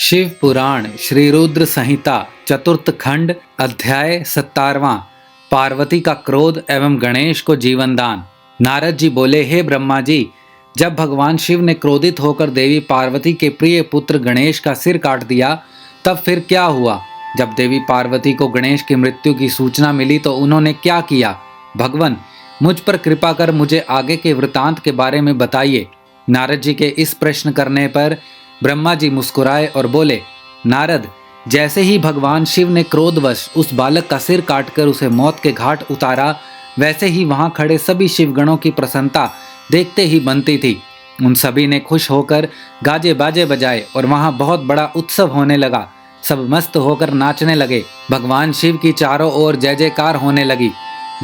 शिव पुराण श्री रुद्र संहिता चतुर्थ खंड अध्याय 17वां। पार्वती का क्रोध एवं गणेश को जीवन दान। नारद जी बोले, हे ब्रह्मा जी, जब भगवान शिव ने क्रोधित होकर देवी पार्वती के प्रिय पुत्र गणेश का सिर काट दिया, तब फिर क्या हुआ? जब देवी पार्वती को गणेश की मृत्यु की सूचना मिली तो उन्होंने क्या किया? भगवान, मुझ पर कृपा कर मुझे आगे के वृतांत के बारे में बताइए। नारद जी के इस प्रश्न करने पर ब्रह्मा जी मुस्कुराए और बोले, नारद, जैसे ही भगवान शिव ने क्रोधवश उस बालक का सिर काटकर उसे मौत के घाट उतारा, वैसे ही वहां खड़े सभी शिवगणों की प्रसन्नता देखते ही बनती थी। उन सभी ने खुश होकर गाजे बाजे बजाए और वहां बहुत बड़ा उत्सव होने लगा। सब मस्त होकर नाचने लगे। भगवान शिव की चारों ओर जय जयकार होने लगी।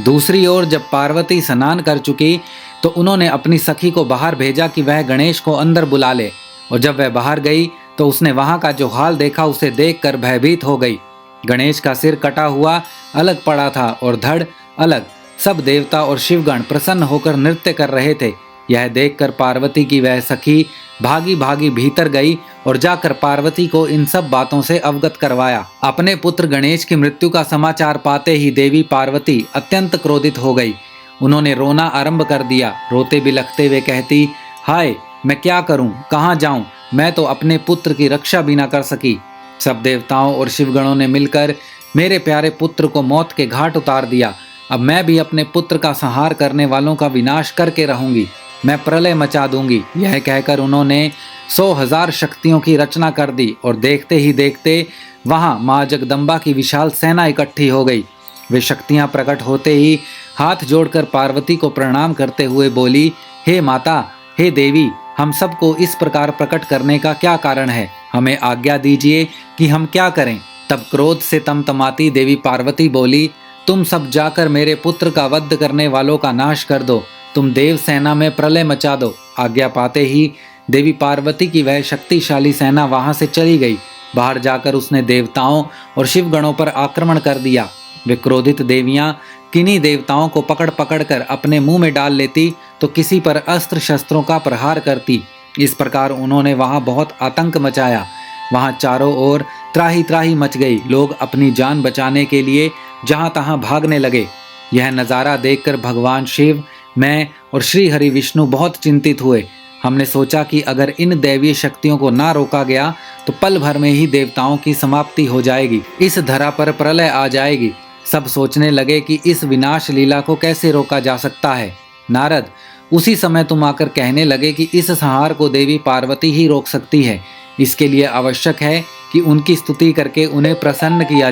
दूसरी ओर जब पार्वती स्नान कर चुकी तो उन्होंने अपनी सखी को बाहर भेजा कि वह गणेश को अंदर बुला ले, और जब वह बाहर गई तो उसने वहां का जो हाल देखा उसे देखकर भयभीत हो गई। गणेश का सिर कटा हुआ अलग पड़ा था और धड़ अलग। सब देवता और शिवगण प्रसन्न होकर नृत्य कर रहे थे। यह देखकर पार्वती की वह सखी भागी भागी भीतर गई और जाकर पार्वती को इन सब बातों से अवगत करवाया। अपने पुत्र गणेश की मृत्यु का समाचार पाते ही देवी पार्वती अत्यंत क्रोधित हो गई। उन्होंने रोना आरंभ कर दिया। रोते बिलखते हुए कहती, हाय, मैं क्या करूं, कहां जाऊं? मैं तो अपने पुत्र की रक्षा भी ना कर सकी। सब देवताओं और शिवगणों ने मिलकर मेरे प्यारे पुत्र को मौत के घाट उतार दिया। अब मैं भी अपने पुत्र का संहार करने वालों का विनाश करके रहूंगी। मैं प्रलय मचा दूंगी। यह कहकर उन्होंने 100,000 शक्तियों की रचना कर दी और देखते ही देखते वहां माँ जगदम्बा की विशाल सेना इकट्ठी हो गई। वे शक्तियां प्रकट होते ही हाथ जोड़कर पार्वती को प्रणाम करते हुए बोली, हे माता, हे देवी, हम सबको इस प्रकार प्रकट करने का क्या कारण है? हमें आज्ञा दीजिए कि हम क्या करें। तब क्रोध से तमतमाती देवी पार्वती बोली, तुम सब जाकर मेरे पुत्र का वध करने वालों का नाश कर दो। तुम देव सेना में प्रलय मचा दो। आज्ञा पाते ही देवी पार्वती की वह शक्तिशाली सेना वहां से चली गई। बाहर जाकर उसने देवताओं और शिवगणों पर आक्रमण कर दिया। वे क्रोधित देवियां किन्हीं देवताओं को पकड़ पकड़ कर अपने मुंह में डाल लेती तो किसी पर अस्त्र शस्त्रों का प्रहार करती। इस प्रकार उन्होंने वहां बहुत आतंक मचाया। वहां चारों ओर त्राही त्राही मच गई। लोग अपनी जान बचाने के लिए जहां तहां भागने लगे। यह नज़ारा देखकर भगवान शिव, मैं और श्री हरि विष्णु बहुत चिंतित हुए। हमने सोचा कि अगर इन दैवीय शक्तियों को ना रोका गया तो पल भर में ही देवताओं की समाप्ति हो जाएगी, इस धरा पर प्रलय आ जाएगी। सब सोचने लगे कि इस विनाश लीला को कैसे रोका जा सकता है। नारद, उसी समय तुम आकर कहने लगे कि इस संहार को देवी पार्वती ही रोक सकती है। इसके लिए आवश्यक है कि उनकी स्तुति करके उन्हें प्रसन्न किया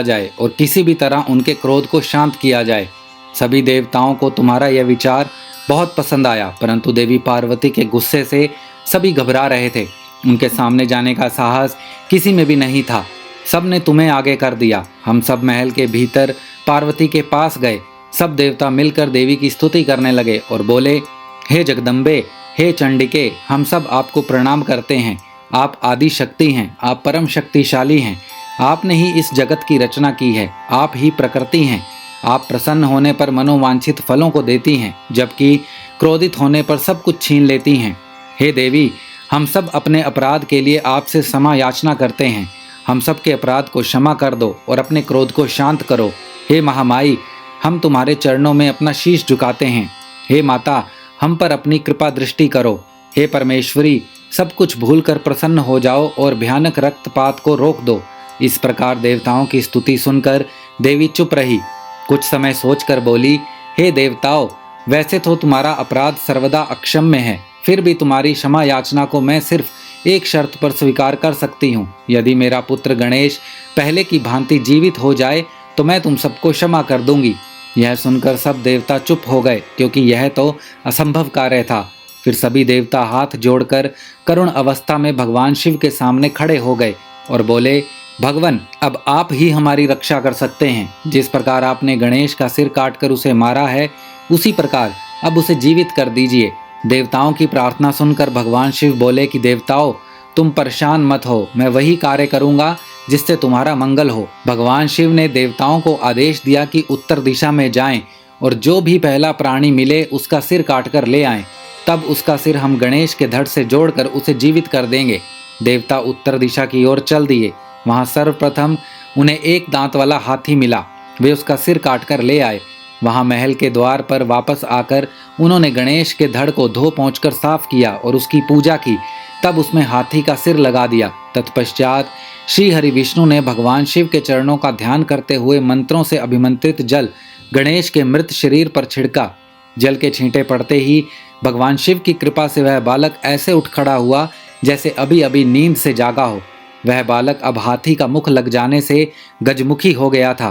जाए। और किसी भी तरह उनके क्रोध को शांत किया जाए। सभी देवताओं को तुम्हारा यह विचार बहुत पसंद आया, परंतु देवी पार्वती के गुस्से से सभी घबरा रहे थे। उनके सामने जाने का साहस किसी में भी नहीं था। सब ने तुम्हें आगे कर दिया। हम सब महल के भीतर पार्वती के पास गए। सब देवता मिलकर देवी की स्तुति करने लगे और बोले, हे जगदम्बे, हे चंडिके, हम सब आपको प्रणाम करते हैं। आप आदि शक्ति हैं, आप परम शक्तिशाली हैं। आपने ही इस जगत की रचना की है। आप ही प्रकृति हैं। आप प्रसन्न होने पर मनोवांछित फलों को देती हैं, जबकि क्रोधित होने पर सब कुछ छीन लेती हैं। हे देवी, हम सब अपने अपराध के लिए आपसे क्षमा याचना करते हैं। हम सब के अपराध को क्षमा कर दो और अपने क्रोध को शांत करो। हे महामाई, हम तुम्हारे चरणों में अपना शीश झुकाते हैं। हे माता, हम पर अपनी कृपा दृष्टि करो। हे परमेश्वरी, सब कुछ भूलकर प्रसन्न हो जाओ और भयानक रक्तपात को रोक दो। इस प्रकार देवताओं की स्तुति सुनकर देवी चुप रही। कुछ समय सोचकर बोली, हे देवताओं, वैसे तो तुम्हारा अपराध सर्वदा अक्षम्य है, फिर भी तुम्हारी क्षमा याचना को मैं सिर्फ एक शर्त पर स्वीकार कर सकती हूँ। यदि मेरा पुत्र गणेश पहले की भांति जीवित हो जाए तो मैं तुम सबको क्षमा कर दूंगी। यह सुनकर सब देवता चुप हो गए, क्योंकि यह तो असंभव कार्य था। फिर सभी देवता हाथ जोड़कर करुण अवस्था में भगवान शिव के सामने खड़े हो गए और बोले, भगवान, अब आप ही हमारी रक्षा कर सकते हैं। जिस प्रकार आपने गणेश का सिर काटकर उसे मारा है, उसी प्रकार अब उसे जीवित कर दीजिए। देवताओं की प्रार्थना सुनकर भगवान शिव बोले कि देवताओं, तुम परेशान मत हो, मैं वही कार्य करूंगा जिससे तुम्हारा मंगल हो। भगवान शिव ने देवताओं को आदेश दिया कि उत्तर दिशा में जाएं और जो भी पहला प्राणी मिले उसका सिर काटकर ले आएं। तब उसका सिर हम गणेश के धड़ से जोड़कर उसे जीवित कर देंगे। देवता उत्तर दिशा की ओर चल दिए। वहां सर्वप्रथम उन्हें एक दांत वाला हाथी मिला। वे उसका सिर काटकर ले आए। वहां महल के द्वार पर वापस आकर उन्होंने गणेश के धड़ को धो पोंछकर साफ किया और उसकी पूजा की। तब उसमें हाथी का सिर लगा दिया। तत्पश्चात श्री हरि विष्णु ने भगवान शिव के चरणों का ध्यान करते हुए मंत्रों से अभिमंत्रित जल गणेश के मृत शरीर पर छिड़का। जल के छींटे पड़ते ही भगवान शिव की कृपा से वह बालक ऐसे उठ खड़ा हुआ जैसे अभी अभी नींद से जागा हो। वह बालक अब हाथी का मुख लग जाने से गजमुखी हो गया था,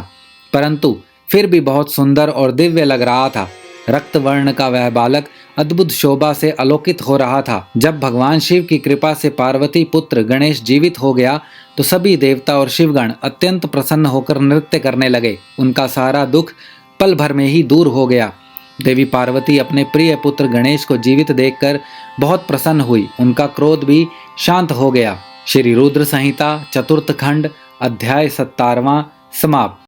परंतु फिर भी बहुत सुंदर और दिव्य लग रहा था। रक्त वर्ण का वह बालक अद्भुत शोभा से आलोकित हो रहा था। जब भगवान शिव की कृपा से पार्वती पुत्र गणेश जीवित हो गया तो सभी देवता और शिवगण अत्यंत प्रसन्न होकर नृत्य करने लगे। उनका सारा दुख पल भर में ही दूर हो गया। देवी पार्वती अपने प्रिय पुत्र गणेश को जीवित देखकर बहुत प्रसन्न हुई। उनका क्रोध भी शांत हो गया। श्री रुद्र संहिता चतुर्थ खंड अध्याय 17वां समाप्त।